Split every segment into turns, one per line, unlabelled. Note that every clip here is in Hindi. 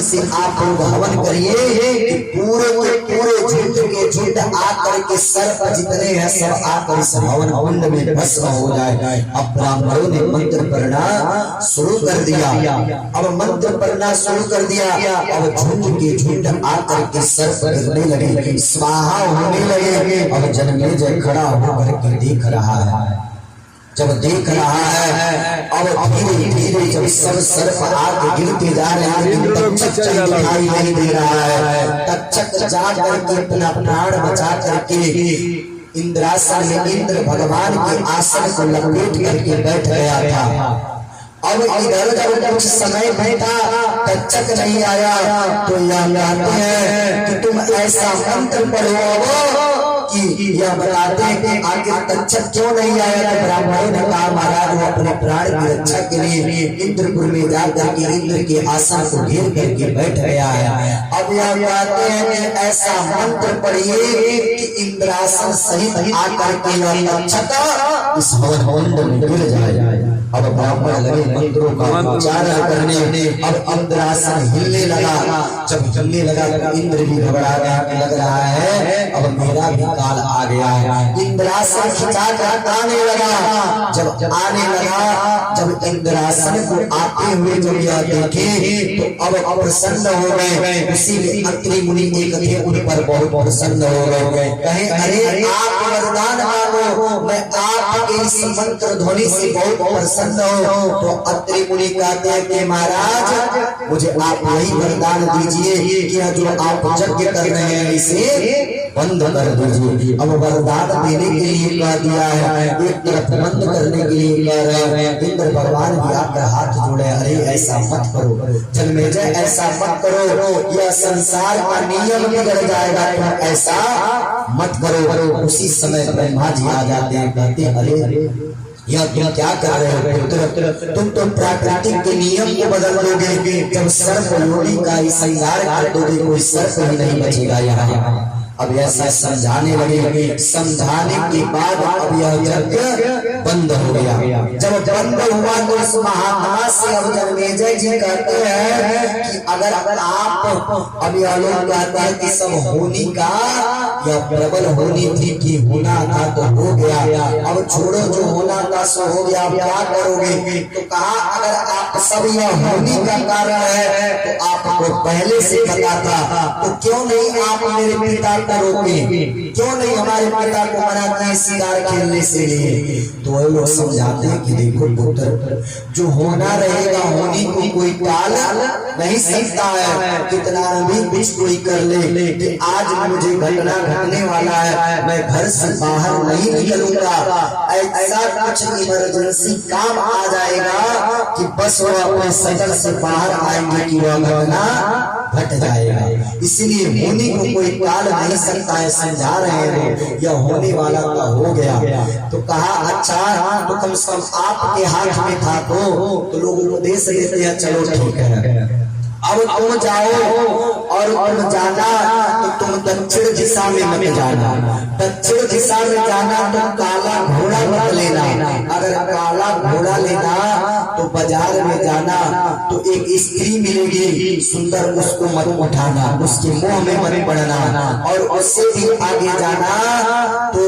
मंत्र से आप लोग हवन करिए कि पूरे के पूरे झुंड के झुंड आकर के सर्प जितने हैं सब आकर इस हवन कुंड में भस्म हो जाए। अब ब्राह्मणों ने मंत्र पढ़ना शुरू कर दिया। अब मंत्र पढ़ना शुरू कर दिया। अब झुंड के झुंड आकर के सर्प गिरने लगे, स्वाहा होने लगे। अब जन्मेजय खड़ा होकर के देख रहा है। जब देख रहा है अब धीरे धीरे जब सब सर्प आग गिरते जा रहे हैं, तक्षक दिखाई नहीं दे रहा है। तक्षक जा करके अपना प्राण बचा करके इंद्रासन में इंद्र भगवान के आसन को लपेट करके बैठ गया था। अब इधर जब कुछ समय बैठा तक्षक नहीं आया तो यह कहते हैं कि तुम ऐसा मंत्र पढ़ो कि यह बताते हैं कि आगे तक्षक क्यों नहीं आया। तो ब्राह्मणों ने कहा महाराज वो अपने प्राण की रक्षा के लिए इंद्रपुर में जाकर के इंद्र के आसन को घेर करके बैठ गया है। अब यह कहते हैं कि ऐसा मंत्र पढ़िए कि इंद्रासन सहित आकर के यह तक्षक इस हवन कुंड में गिर जाए। अब ब्राह्मण लगे मंत्रों का उच्चारण करने। अब इंद्रासन हिलने लगा। जब हिलने लगा तो इंद्र भी घबराने लग रहा है, अब मेरा भी काल आ गया है। इंद्रासन खिंचा कर आने लगा। जब आने लगा, जब इंद्रासन को आते हुए जब यह देखे तो अब प्रसन्न हो गए। उसी में अत्रि मुनि एक थे, उन पर बहुत प्रसन्न हो गए। कहे अरे आप वरदान मांगो, मैं आपके इस मंत्र ध्वनि से बहुत प्रसन्न हो। तो अत्रि मुनि कहते हैं कि महाराज मुझे आप यही वरदान दीजिए कि जो आप यज्ञ कर रहे हैं इसे बंद कर दीजिए। अब वरदान देने के लिए कह दिया है, एक तरफ बंद करने के लिए कह रहे हैं। इंद्र भगवान भी आकर हाथ जोड़े, अरे ऐसा मत करो जन्मेजय, ऐसा मत करो, यह संसार का नियम बिगड़ जाएगा, तुम ऐसा मत करो। उसी समय ब्रह्मा जी आ जाते हैं, कहते हैं अरे यह तुम क्या कर रहे हो पुत्र, तुम तो प्राकृतिक के नियम को बदल दोगे। जब सर्प योनि का संहार कर दोगे कोई सर्प ही नहीं बचेगा यहाँ। अब ऐसा समझाने लगे। समझाने के बाद अब यह यज्ञ बंद हो गया। जब बंद हुआ तो इस महात्मा से अब जन्मेजय जी कहते हैं कि अगर आप अब यह लोग कहते हैं कि सब होनी का यह प्रबल होनी थी कि होना था तो हो गया, अब छोड़ो जो होना था सो हो गया, अब क्या करोगे। तो कहा अगर आप सब यह होनी का कारण है तो आपको पहले से पता था, तो क्यों नहीं आप मेरे पिता को रोके, क्यों नहीं हमारे पिता को मना किए शिकार खेलने से लिए। तो वह लोग समझाते हैं कि देखो पुत्र, जो होना रहेगा होनी को कोई टाल नहीं सकता है। कितना भी कुछ कोई कर ले कि आज मुझे घटना घटने वाला है, मैं घर से बाहर नहीं निकलूंगा। ऐसा कुछ इमरजेंसी काम आ जाएगा कि बस वो अपने सदन से बाहर आएंगे कि वह घटना घट जाएगा। इसलिए होने को कोई टाल नहीं सकता है। समझा रहे हैं यह होने वाला का हो गया। तो कहा अच्छा तो कम से कम आपके हाथ में था तो लोग उपदेश देते हैं, चलो ठीक है अब तुम जाओ और तुम जाना तो तुम दक्षिण दिशा में मत जाना। दक्षिण दिशा में जाना तो काला घोड़ा मत लेना। अगर काला घोड़ा लेना तो बाजार में जाना तो एक स्त्री मिलेगी सुंदर, उसको मत उठाना, उसके मुंह में मत पड़ना। और उससे भी आगे जाना तो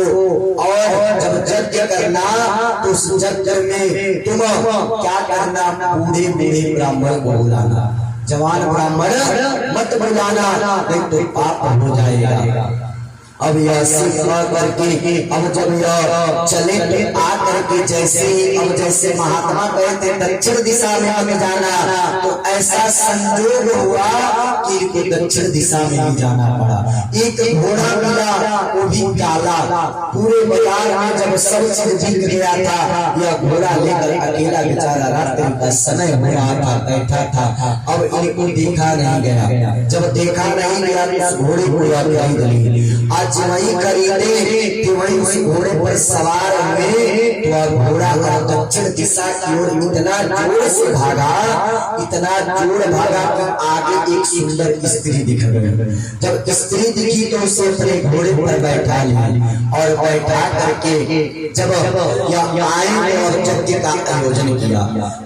और जब यज्ञ करना तो उस यज्ञ में तुम क्या करना, बूढ़े बूढ़े ब्राह्मण को बुलाना, जवान ब्राह्मण मत बुलाना, नहीं तो पाप हो जाएगा। अब यह सिद्ध करके अब जब यह चले तो आ करके जैसे ही अब जैसे महात्मा कहते दक्षिण दिशा में हमें जाना, तो ऐसा संयोग हुआ कि इनको दक्षिण दिशा में ही जाना पड़ा। एक घोड़ा मिला वो भी काला। पूरे बाजार में जब सब चीज दिख गया था, यह घोड़ा लेकर अकेला बेचारा रात्रि का समय हो रहा था, बैठा था। अब इनको देखा नहीं गया। जब देखा नहीं गया तो उस घोड़े को आज वही खरीदे कि वही उस घोड़े पर सवार हुए तो घोड़ा दक्षिण दिशा की ओर इतना जोर से भागा, इतना जोर भागा कि आगे एक सुंदर स्त्री दिख गई। जब स्त्री दिखी तो उसे अपने घोड़े पर बैठा लिया और बैठा करके जब आए और यज्ञ का आयोजन किया।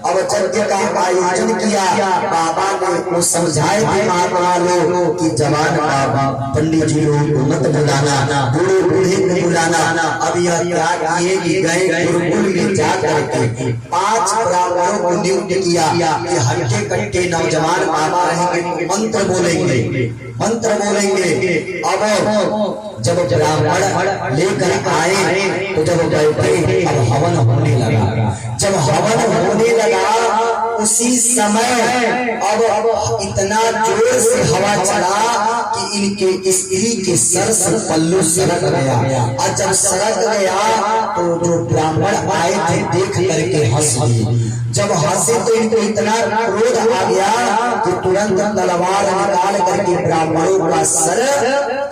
अब यज्ञ का आयोजन किया, बाबा ने वो समझाए थे महात्मा लोग कि जवान बाबा पंडित जी लोग को मत बुलाना, बूढ़े बूढ़े को बुलाना। अब यह त्याग किए कि गए गुरुकुल में जा करके 5 ब्राह्मणों को नियुक्त किया कि हट्टे कट्टे नौजवान बाबा रहेंगे, मंत्र बोलेंगे, मंत्र बोलेंगे। अब जब ब्राह्मण लेकर आए तो जब बैठे अब हवन होने लगा। जब हवन होने लगा उसी समय अब इतना जोर से हवा चला कि इनके स्त्री के सर से पल्लू सरक गया। और जब सरक गया तो जो ब्राह्मण आए थे देख करके हंस दिए। जब हंसे तो इनको इतना क्रोध आ गया कि तुरंत तलवार निकाल करके ब्राह्मणों का सर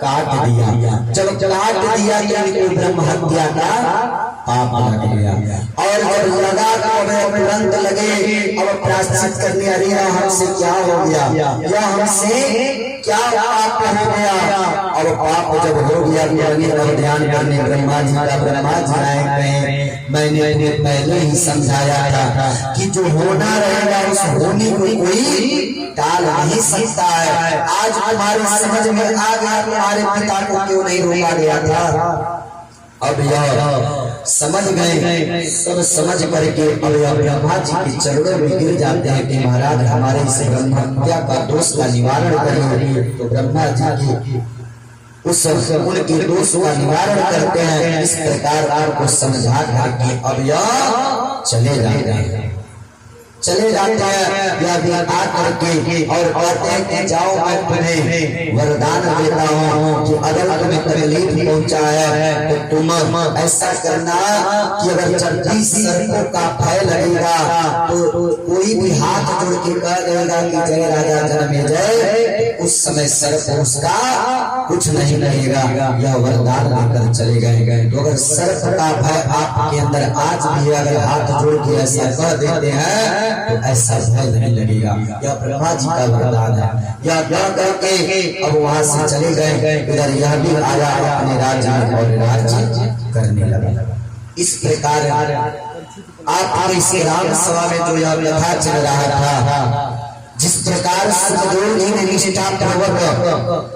काट दिया। जब काट दिया तो इनको ब्रह्म हत्या का पाप लग गया। और जब लगा तो तुरंत लगे अब प्रायश्चित करने, अरे हमसे क्या हो गया, या हमसे क्या पाप हो गया। और पाप जब हो गया और ध्यान करने ब्रह्मा जी का, ब्रह्मा जी आए मैंने पहले ही समझाया था कि जो होना रहेगा उस होने को कोई टाल नहीं सकता है। आज हमारे समझ में आ गया तुम्हारे पिता को क्यों नहीं रोका गया था। अब यह समझ गए, सब समझ करके अब यह ब्रह्मा जी के चरणों में गिर जाते हैं कि महाराज हमारे इस ब्रह्म हत्या का दोष का निवारण करिए। तो ब्रह्मा जी की उस उनके दोष का निवारण करते हैं। इस प्रकार आपको समझा करके अब यह चले जाते हैं, चले जाते हैं। यह भी आ करके और कहते हैं कि जाओ मैं तुम्हें वरदान देता हूँ कि अगर तुम्हें तकलीफ पहुंचा है तो तुम ऐसा करना कि अगर 36 सर्पों का भय लगेगा तो कोई भी हाथ जोड़ के कह देगा कि जय राजा जनमेजय, उस समय सर्प उसका कुछ नहीं लगेगा। यह वरदान लेकर चले गए। तो अगर सर्प का भय आपके अंदर आज भी अगर हाथ जोड़ के ऐसा कह देते हैं तो ऐसा भय नहीं लगेगा। यह ब्रह्मा जी का वरदान है। यह कह करके अब वहां से चले गए। इधर यह भी आया अपने राज्य और राज्य करने लगा। इस प्रकार आप इस राम सभा में जो यह कथा चल रहा था, जिस प्रकार सुखदेव जी ने निष्ठा पूर्वक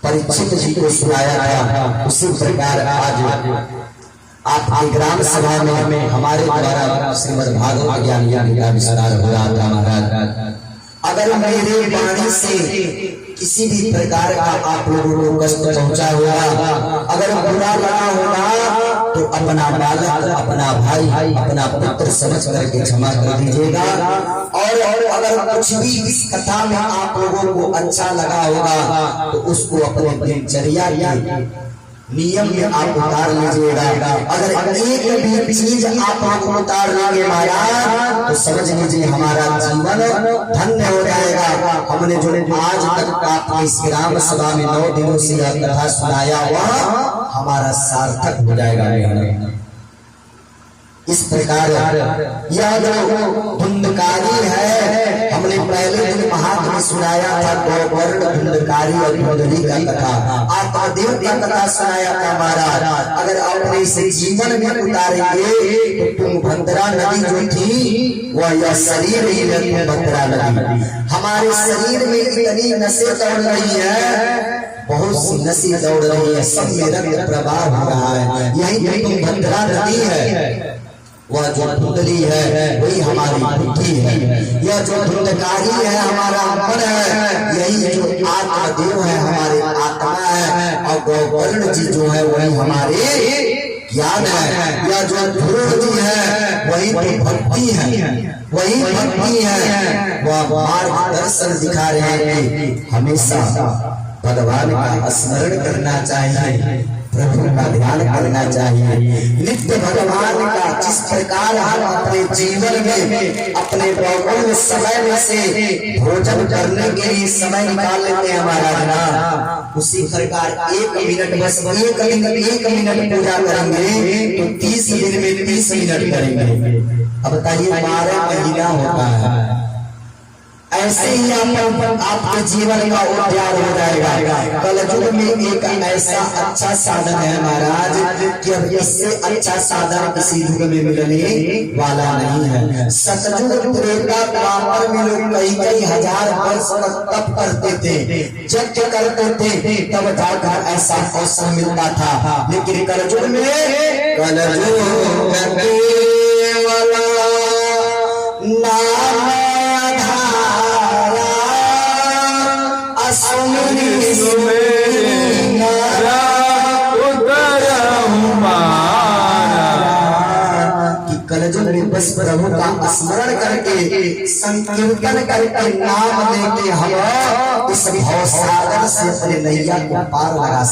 परीक्षित जी को सुनाया था, उसी प्रकार आज आपकी ग्राम सभा में हमारे द्वारा श्रीमद् भागवत ज्ञान का विस्तार हो रहा था। महाराज अगर मेरे वाणी से किसी भी प्रकार का आप लोगों को कष्ट पहुंचा होगा, अगर बुरा लगा होगा तो अपना बालक, अपना भाई, अपना पुत्र समझ करके क्षमा कर दीजिएगा। और अगर कुछ भी इस कथा में आप लोगों को अच्छा लगा होगा तो उसको अपने दिनचर्या के नियम में आप उतार लीजिएगा। अगर एक भी चीज आप उतार लेंगे महाराज तो समझ लीजिए हमारा जीवन धन्य हो जाएगा। हमने जो आज तक आपकी इस ग्राम सभा में 9 दिनों से यह कथा सुनाया हुआ हमारा सार्थक हो जाएगा। इस प्रकार यह जो धुंधकारी है, हमने पहले दिन महात्मा सुनाया था गौवर्ण धुंधकारी और धुंधली का कथा, आत्मदेव का कथा सुनाया था महाराज। अगर अपने इसे जीवन में उतारेंगे तो तुंगभद्रा नदी जो थी वह यह शरीर ही है। तुंगभद्रा नदी हमारे शरीर में इतनी नसें दौड़ रही है, बहुत सी नसें दौड़ रही है, सब में रक्त प्रवाह हो रहा है। यही तुंगभद्रा नदी है। वह जो धुंधली है वही हमारी बुद्धि है। यह जो धुंधकारी है हमारा मन है, यही जो आत्मदेव है हमारे आत्मा है। और गौवर्ण जी जो है वही हमारे ज्ञान है। यह जो ध्रुव जी है वही तो भक्ति है, वही भक्ति है। वह मार्गदर्शन दिखा रहे हैं कि हमेशा भगवान का स्मरण करना चाहिए, प्रभु का ध्यान करना चाहिए, नित्य भगवान का। जिस प्रकार हम अपने जीवन में अपने बहुमूल्य समय में से भोजन करने के लिए समय निकाल लेते हैं महाराज, उसी प्रकार 1 मिनट बस 1 मिनट पूजा करेंगे तो 30 दिन में 30 मिनट करेंगे। अब बताइए 12 महीना होता है, ऐसे ही आपके जीवन का उद्धार हो जाएगा। कलयुग में एक ऐसा अच्छा साधन है महाराज कि अब इससे अच्छा साधन किसी युग में मिलने वाला नहीं है। सतयुग त्रेता द्वापर में लोग कई हजार वर्ष तक तप करते थे, यज्ञ करते थे, तब जाकर ऐसा अवसर मिलता था। लेकिन कलयुग में कलयुग में बस प्रभु का स्मरण करके संकीर्तन करके नाम लेके हम इस भव सागर से अपने नैया को पार लगा